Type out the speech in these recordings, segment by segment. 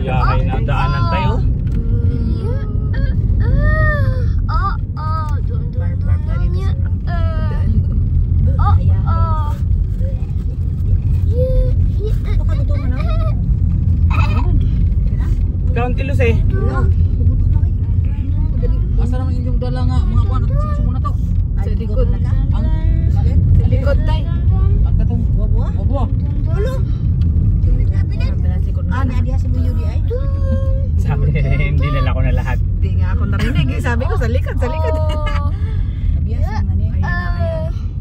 Yahay na daanan tayo. Kaunti Luz eh. Asa naman inyong dala nga mga kuwan at sumo na to? Sa likod. Ang Sa likod tayo. ang katong buwa. Tulo. Ana dia si Buyudi ay. Sabi hindi nila ko na lahat. Hindi nga ako narinig. Sabi ko sa likod, sa likod. Biasa man eh.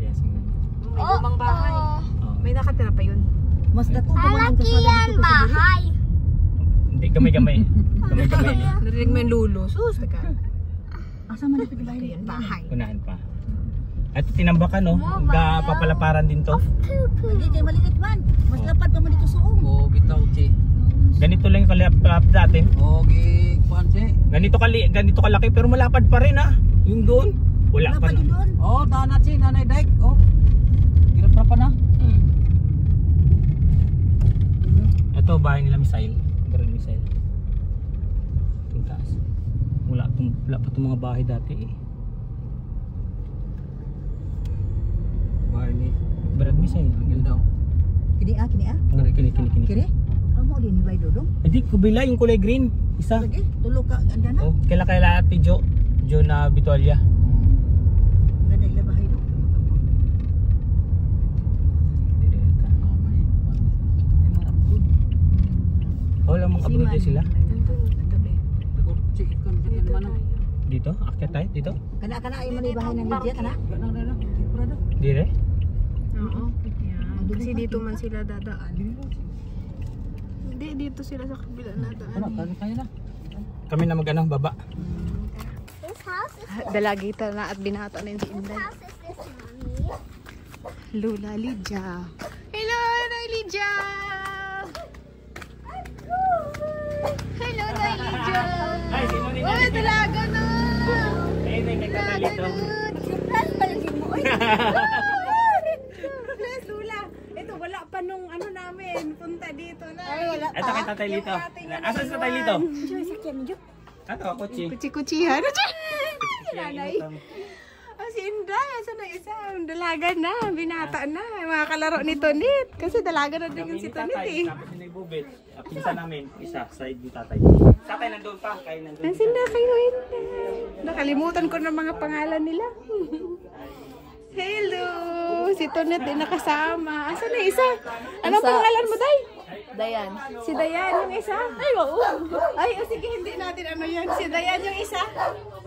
Yes. May lumang bahay. May nakatira pa yun. Mas dako pa man ang kasada dito sa bahay. Hindi gamay-gamay. Gamay-gamay ni. Narinig mo yung lulo. Sus, ka. Asa man dito bahay? Ayan, bahay. Unahan pa. At tinambakan no, papalaparan din to. Hindi kay maliit man. Mas lapad pa man dito suong. Oh, bitaw che. Ganito lang yung kalapap natin. Oh, gi kuan che. Ganito kalaki pero malapad pa rin ah. Yung doon, wala pa. Lapad din doon. Oh, tanat si Nanay Daik. Oh. Girap pa na. Ito bahay nila missile. Barang missile. Itong taas. Wala pa itong mga bahay dati eh. Bahay ni Barang missile. Gil daw. Kini ah. Kini. Kini. Amo din ni bay dodong. Hindi, kubila yung kulay green. Isa. Lagi tulo ka anda na. Oh, kaila ate Jo na Bitualia. Ganda ila bahay do. Wala mong abroad din sila. Dako che kan kan man. Dito? Akyat tayo? Dito? Kana ay man bahay ng Lydia kana. Kana na. Prado. Dire? Oo. Yan. Kasi dito man sila dadaan. Hindi, dito sila sa kabila na daan. Kaya na. Kami na mag-ano, baba. Dalagita na at binata na yun si Inday. Lola Lydia. Hello, Nay Lydia! Hello, Nay Lydia! Ay, sino din Uy, dalaga na! Ayun na yung nagkakalito. Surprise paligid mo. Bless, Lola! Ito, wala pa nung ano namin. Punta dito na. Ay wala pa. Ito kay Tatay Lito. Asan si Tatay Lito? Joy sakyan jo. Ano, kotse. Kuchi-kuchihan. Nanay. Si Inday, asa na isa? Dalaga na, binata na. Mga kalaro ni Tonit. Kasi dalaga na din yung si Tonit eh. Tapos yung nagbubit. Pinsa namin, isa, side ni Tatay. Tatay nandun pa, kayo nandun. Nasaan na kayo, Inday? Nakalimutan ko ng mga pangalan nila. Hello! Si Tonit din nakasama. Asa na isa? Anong pangalan mo, Day? Dayan. Si Dayan yung isa? Ay, oo. Ay, sige, hindi natin ano yan. Si Dayan yung isa?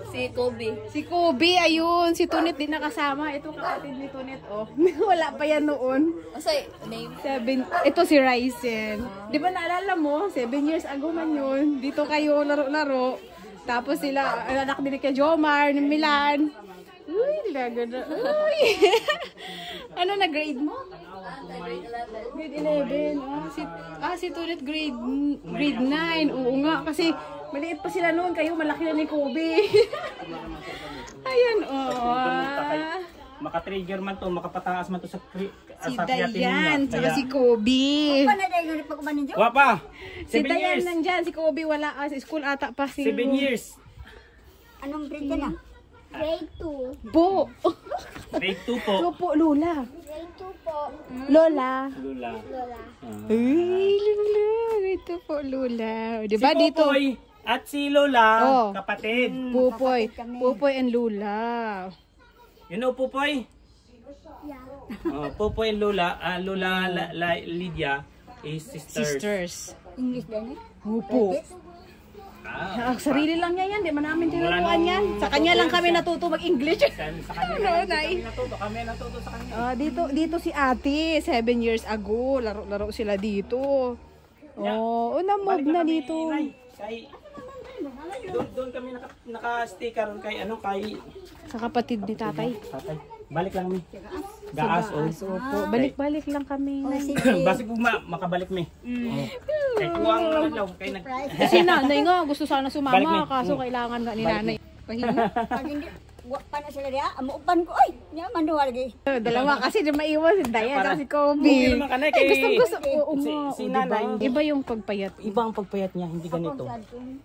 Si Kobe. Si Kobe, ayun. Si Tunit din nakasama. Ito kapatid ni Tunit, oh. Wala pa yan noon. Asay name. Ito si Ryzen. Di ba naalala mo? 7 years ago man yun. Dito kayo laro-laro. Tapos sila, anak din kay Jomar, ng Milan. Uy, nilaga na. Uy. Ano na grade mo? Grade 11. Si Tunit grade 9. Oo nga, kasi maliit pa sila noon. Kayo malaki na ni Kobe. Ayan, Maka-trigger man to, makapataas man to sa si Dayan, saka si Kobe. Paano dayon ni pagkumanin jo? Wapa! Si 7 Dayan years! nandyan, si Kobe wala. Sa school ata pa si 7 years! Anong grade ka na? Grade 2. Po. Grade 2 po. Po, Lola. Grade 2 po. Lola. Lula. Lola. Ay, Lola. Ito po, Lola. Diba Si dito? Popoy at si Lola, Oh. kapatid. Pupoy. Pupoy and Lola. You know Pupoy? Yeah. Pupoy and Lola, Lydia is sisters. Sisters. English din eh. Opo. Sarili lang niya yan. Di man namin tinuruan yan. Sa kanya lang kami natuto mag-English. Sa kanya No, lang Nay. kami natuto sa kanya. Dito si ate, 7 years ago, laro sila dito. Oh, na-move na dito. Doon kami naka-sticker kay Sa kapatid ni tatay. tatay. Balik lang mi. Gaas o. Opo, balik-balik lang kami. Basi po makabalik mi. Kay kuwang ano kay nag Kasi nanay nga, gusto sana Balik sumama, na. kaso kailangan nga ni nanay. Pahinga. pa na sila diya, amuupan ko, ay, niya manuwa lagi. Dalawa kasi na maiwan si Dayan at si Okay Kobe. naman ka na kay... Gusto. Oo Si- nga. si o, diba? nanay. Iba yung pagpayat. Iba ang pagpayat niya, hindi ganito.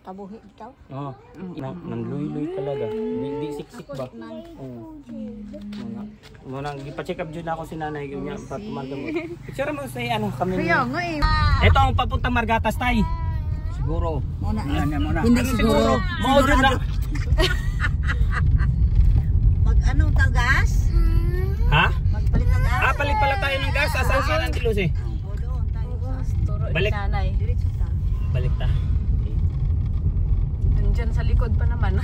Kabuhi ikaw. Oo. Nanluy-luy talaga. Di siksik ba? Oo. Muna, gipa-check up dyan ako si nanay. Yung niya, patumarga mo. Picture mo sa ano kami. Kaya nga eh. Ito ang papuntang Margatas, tay. Siguro. Muna. Muna. Hindi Ano siguro. Mao dyan na. Mag anong tagas? Ha? Magpalit na gas? Palit pala tayo ng gas. Asaan ka ng Tilos eh? O doon tayo sa Balik. diretso ta. Balik ta. Okay. Nandyan sa likod pa naman.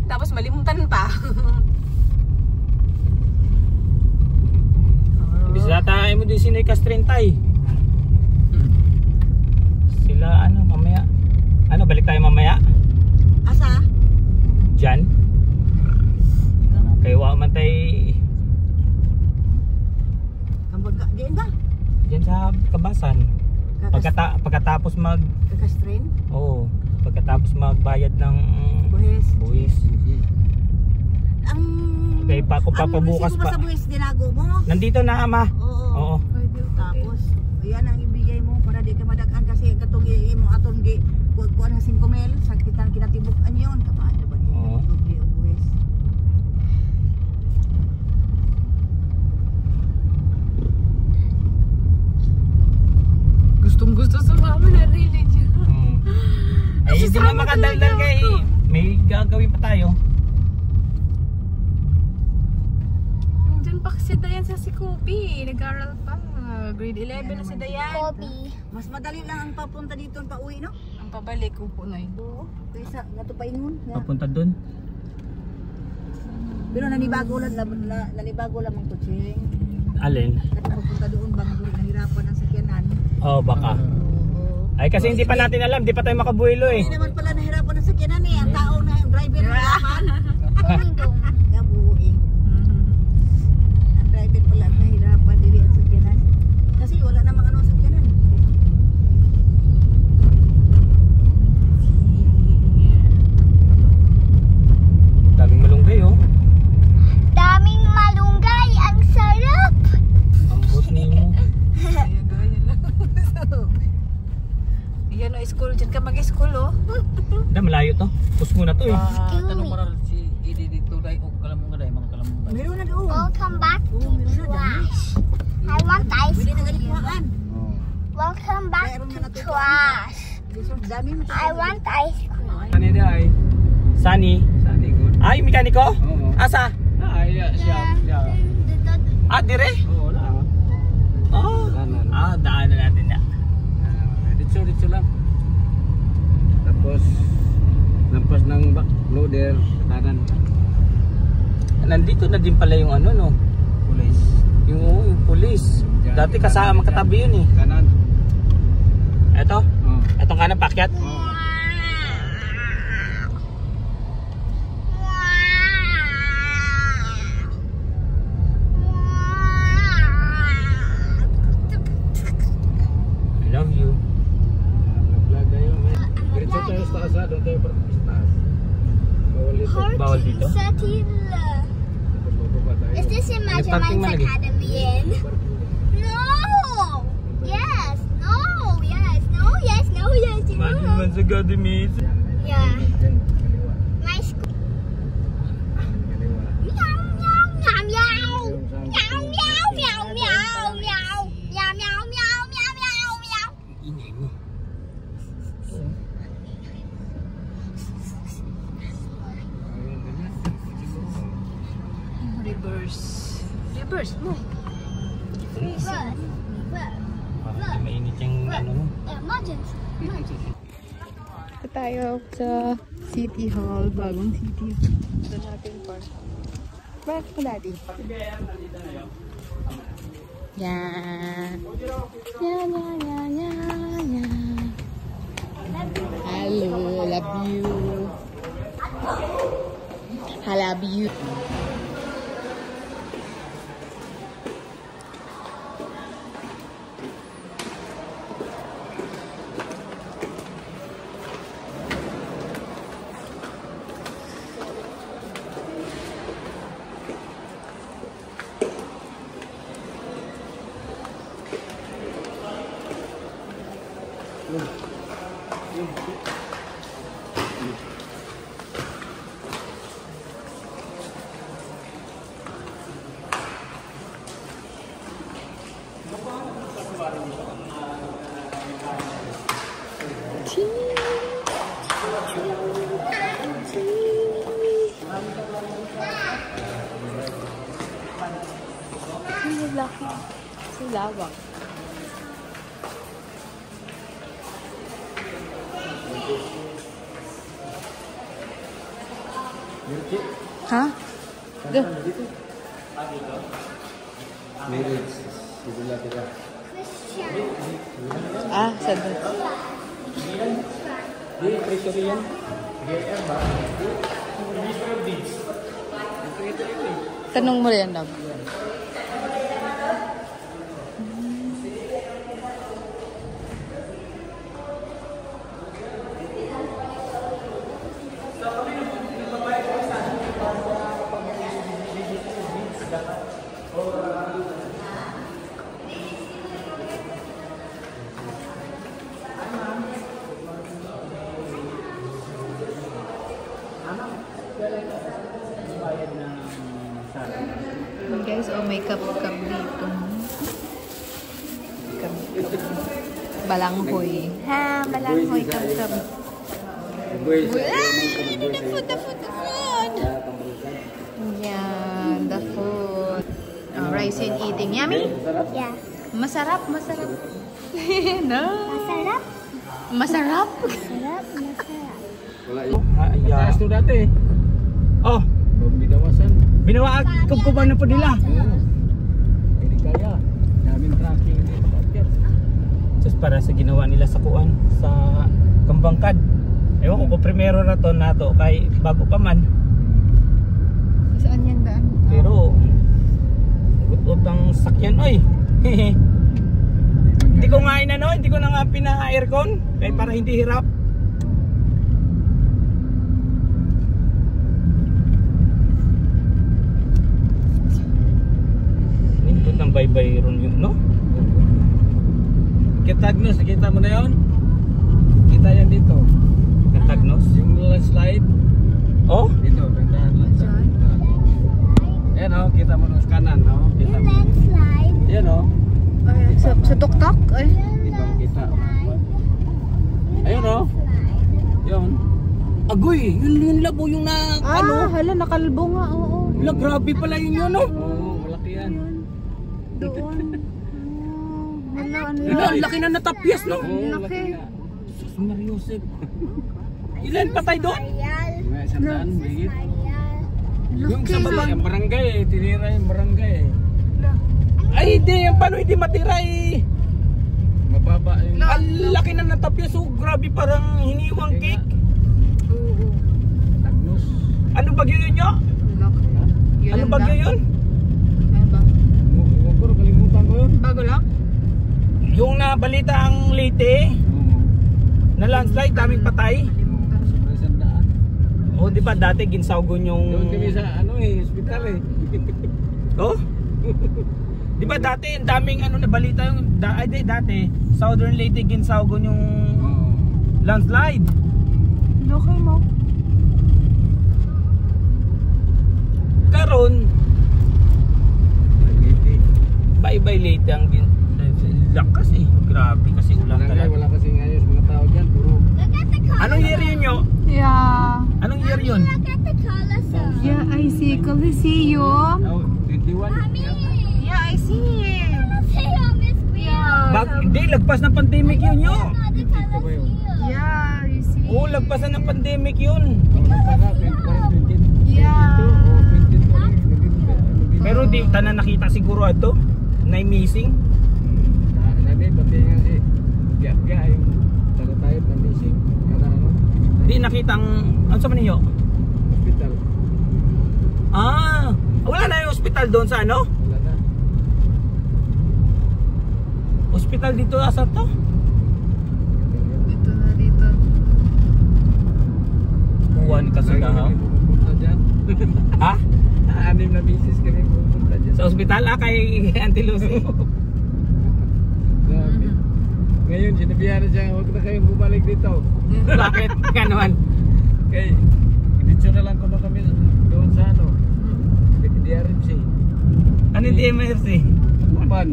Tapos malimutan pa. Ibig tayo mo din sinay Castrin tay. Sila ano mamaya. Ano balik tayo mamaya? Asa? Diyan. Kay wa man tay Kambaga, diyan ba? diyan sa Kabasan. Pagkatapos Kakastrin? pagkatapos magbayad ng Buhis. buwis. Ang... Okay, kung papabukas ang resibo mo pa. sa buhis, dinago mo? Nandito na ama. Oo. Oo. Tapos, yan ang ibigay mo para di ka madagan kasi katong mo atong gi kuan nga 5 mil sa kitang kinatibukan yon kapaano ba niya Oo. doble og buhis. Gustong-gusto sa mama na really dyan. Ay hindi na makadaldal kay may gagawin pa tayo. Nandyan pa si Dayan sa si Kobe. Nag-aral pa. Grade 11 na si Dayan. Kobe. Mas madali lang ang papunta dito ang pauwi no? Ang pabalik ko po na Oo. Kaysa nato pa ingon. Papunta doon. Pero nanibago lang ang kutsing. Alin? Kasi papunta doon bang nahirapan ang sakyanan. Baka. Oo. Ay kasi hindi pa natin alam, di pa tayo makabuelo eh. Hindi naman pala nahirapan ang sakyanan eh. Ang tao na yung driver nahirapan. Dong. Gabuhi. Ang driver pala ang nahirapan dili ang sakyanan. Kasi wala namang ano sakyanan. Daming malunggay oh. Daming malunggay. Ang sarap. Ang buot mo. Yan o, school. Diyan ka mag-school oh. Hindi, malayo to. Pus muna to eh. Tanong mo rin si Idi dito dai og kalamong gaday mga kalamong. Meron na doon. Welcome back to trash. I want ice Pwede na cream. ganikuhaan. Welcome back Mayroon to na natutuan. trash. Dami mo. I want ice cream. Ano dia ay? Sunny. Saan ikot? Ay, mekaniko? Oo. Asa? Ay, siya. Dire? Oo, lang. Daanan natin na. Dito lang. Tapos lampas ng loader kanan. Nandito na din pala yung ano no. Police. Yung police. Dati kasama katabi yun eh. Kanan. Eto? Oo. Etong kanan pakyat? I love you. Vlog tayo. Diretso tayo sa taas, doon tayo sa taas. Bawal dito. Bawal dito? Satila. Bababa tayo. Is this in May parking Masterminds man lagi. Academy in? No! Yes! No! Yes! No! Yes! No! Yes! No! sa Academy. Yeah. Diyan, kaliwa. My school. Kaliwa. Meow! Meow! Meow! Meow! Meow! Meow! Meow! Meow! Meow! Meow! Meow! Meow! Meow! Meow! Meow! Ingay mo. Reverse. Reverse mo. Reverse. Parang hindi mainit yung ano mo. Emergency. Ito tayo sa City Hall. Bagong City Hall. Ito natin park. Bakit ko daddy? Yan. Yan, yan, yan, yan, yan. Hello, love you. I love you. Lawak. Ha? Go. Marriage. Sebelah kita. Ah, sadot. Di, presyo yan. Tanong mo yan, Dab. Guys, oh, may cup dito. Balanghoy. Ha, balanghoy cup. The food. Yan, the food. Oh, rice and eating. Yummy? Yeah. Masarap. No? Masarap? Masarap? Masarap, masarap. Wala yun. Taas to dati. Oh, Binawasan. binawa kuban na po nila. Hindi kaya. Daming tracking dito. Just para sa ginawa nila sa kuan, sa Kambangkad. Ewan ko kung primero na to nato kay bago pa man. Saan yan daan? Pero gutot ang sakyan oy. Hindi ko nga hindi ko na nga pina-aircon kaya para hindi hirap. Nindot ng bye-bye ron yun, no? Kitagnos, nakita mo na yun? Kita yan dito. Katagnos. Yung landslide. Oh? Dito, gandaan landslide. Ayan o, kita mo nung kanan, no? Kita mo. Landslide. Ayan o. Ay, sa tuktok? Ay. Di ba kita? Ayun o. Yun. Agoy, yun labo yung na Hala, nakalbo nga, oo. Wala, grabe pala yun, no? Oo, malaki yan. Doon. Wala, ano Wala, ang laki na natapyas, no? Oo, Laki. malaki na. Sus, Mariusep. Ilan patay doon? Ayan. May isang daan, bigit. Ayan. Yung sa baba, yung barangay eh. Tinira yung barangay eh. Ay, hindi. Yung paano hindi matira eh. Mababa yung... Ang laki na natapyas. So, grabe parang hiniwang cake. Tagnos. Ano bagyo yun nyo? Ano bagyo yun? Ano ba? Pero kalimutan ko yun. Bago lang? Yung nabalita ang Leyte na landslide, daming patay. May isang daan. O, di ba dati ginsawgon yung... Doon kami sa ano eh, hospital eh. Oh? Di ba dati ang daming ano nabalita yung... Dati, Southern Leyte ginsawgon yung landslide. Okay mo. Karon, Leyte. bye-bye Leyte ang lakas eh. Grabe kasi ulan Barangay, talaga. wala kasing ayos mga tao dyan. Puro. Look at the color. Anong year yun nyo? Yeah. Anong year yun? Look at the color, sir. Yeah, I see. Coliseum. Oh, 21. Mommy. Yeah, I see. Say, Miss Wheel. Hindi, lagpas ng pandemic yun nyo. The color wheel. Yeah, you see. Oo, lagpasan ng pandemic yun. Oh, nagpara, 20. Yeah. Oh, 22. Pero di tanan nakita siguro ato na missing. Sabi, pati nga si Gya, yung tayo na missing. Ano? Di nakitang ano sa ninyo? Hospital. Ah, wala na yung hospital doon sa ano? Wala na. Hospital dito asa to? Dito na dito. Buwan kasi Lagi ka. kami pupunta dyan. Ha? 6 na misis kami pupunta dyan. Sa hospital kay Auntie Lucy. Grabe. Ngayon, sinabihan na siya, huwag na kayong bumalik dito. Bakit? Ganon. Okay, dito na lang kuno kami doon sa ano, DRMC. Ano yung DMRC? Upan.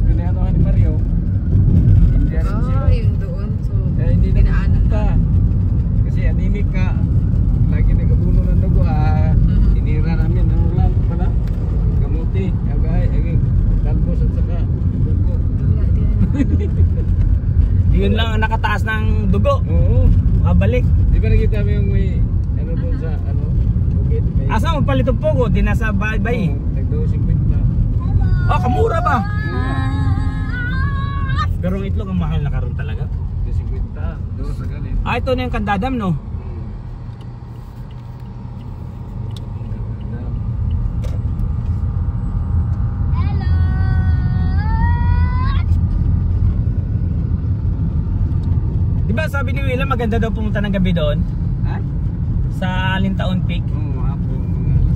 Pinanohan ni Mario. DRMC ba? yung doon. So, Kaya hindi na pinaanan pupunta. Kasi anemic ka. Lagi nagabuno ng dugo. Inira namin. Ano lang pala? Kamuti. Talbos at saka dugo. Yun lang ang nakataas ng dugo. Oo. Makabalik. Di ba nakita mo yung may ano doon sa ano? Bukid? May... Asa mo palito po ko? Di nasa bay. Nagdaw 50 na. Oh, kamura ba? Pero ang itlog ang mahal na karon talaga. 50. Doon sa galit. Ito na yung kandadam, no? Hello. Di ba sabi ni Willa maganda daw pumunta ng gabi doon? Ha? Sa Alintaon Peak? Oo, hapon. Mga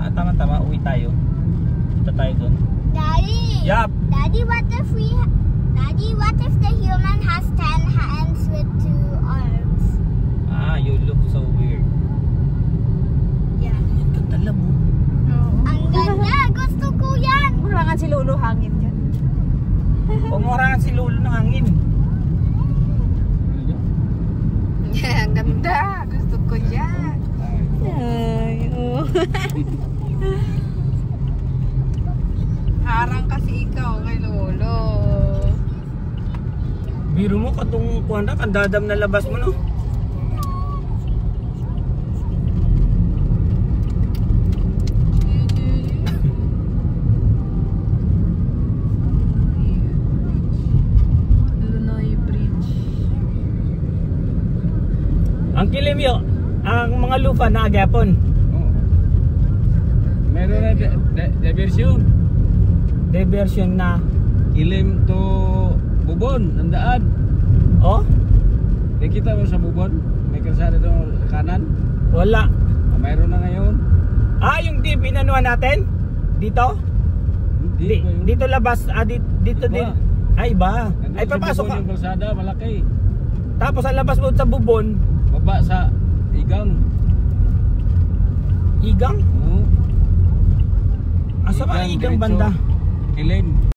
6. Tama-tama, uwi tayo. Punta tayo doon. Daddy. Yup. Daddy, what if the human has 10 hands with 2 arms? You look so weird. Yeah. Ang ganda mo. Ang ganda. Gusto ko yan. Marangan si Lolo hangin dyan. Pumurangan si Lolo ng hangin. Ang ganda. Gusto ko yan. Ay, oh. Harang kasi ikaw kay Lolo. Biro mo katong kuwanda, kandadam na labas mo, no? Lunoy Bridge. Ang kilimyo, ang mga lupa na agapon. Oo. Meron na diversion. Diversion na. Kilim to Bubon, ang daan. Oh? Nakita mo sa Bubon? May kalsada doon sa kanan. Wala. Mayroon na ngayon. Yung deep inanuan natin? Dito? Hindi ba yun? Dito labas, dito Iba. din. Ay, iba. Nandun Ay, sa papasok Bubon ka. yung kalsada, malaki. Tapos ang labas mo sa bubon, Baba sa Igang. igang? Oo. Asa ba ang igang banda? Kilim.